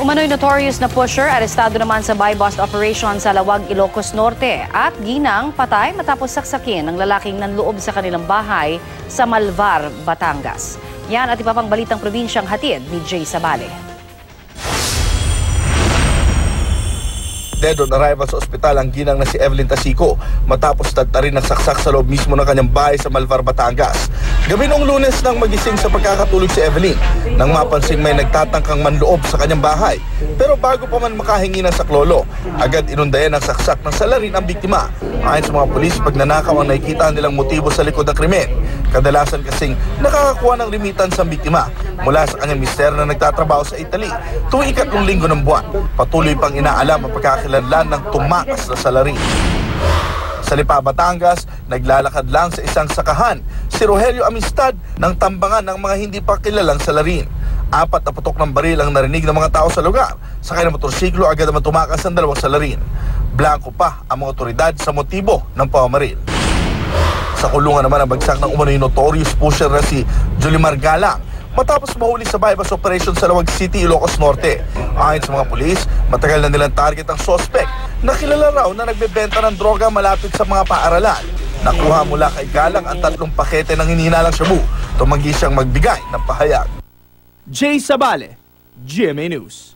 Umano'y notorious na pusher, arestado naman sa buy-bust operation sa Lawag, Ilocos Norte at ginang patay matapos saksakin ng lalaking nanloob sa kanilang bahay sa Malvar, Batangas. Yan at iba pang balitang probinsyang hatid ni Jay Sabale. Dead on arrival sa ospital ang ginang na si Evelyn Tasico matapos tadtarin ng saksak sa loob mismo ng kanyang bahay sa Malvar, Batangas. Gabi noong Lunes nang magising sa pagkakatulog si Evelyn nang mapansing may nagtatangkang manloob sa kanyang bahay. Pero bago pa man makahingi ng saklolo, agad inundayan ng saksak ng salarin ang biktima. Ayon sa mga pulis, pagnanakaw ang nakikita nilang motibo sa likod ng krimen. Kadalasan kasing nakakakuha ng remittance ang biktima mula sa kanyang mister na nagtatrabaho sa Italy tuwing ikatlong linggo ng buwan. Patuloy pang inaalam ang pagkakakilanlan ng tumakas na salarin. Sa Lipa, Batangas, naglalakad lang sa isang sakahan si Rogelio Amistad ng tambangan ng mga hindi pa kilalang salarin. 4 na putok ng baril ang narinig ng mga tao sa lugar. Sakay ng motorsiklo agad naman tumakas ang 2 salarin. Blanco pa ang mga otoridad sa motibo ng pamamaril. Sa kulungan naman ang bagsak ng umano'y notorious pusher na si Jolimar Galang matapos mahuli sa buy-bust operation sa Lawag City, Ilocos Norte. Ayon sa mga pulis, matagal na nilang target ang suspect na kilala raw na nagbebenta ng droga malapit sa mga paaralan. Nakuha mula kay Galang ang 3 pakete ng hinihinalang shabu. Tumanggi siyang magbigay ng pahayag. Jay Sabale, GMA News.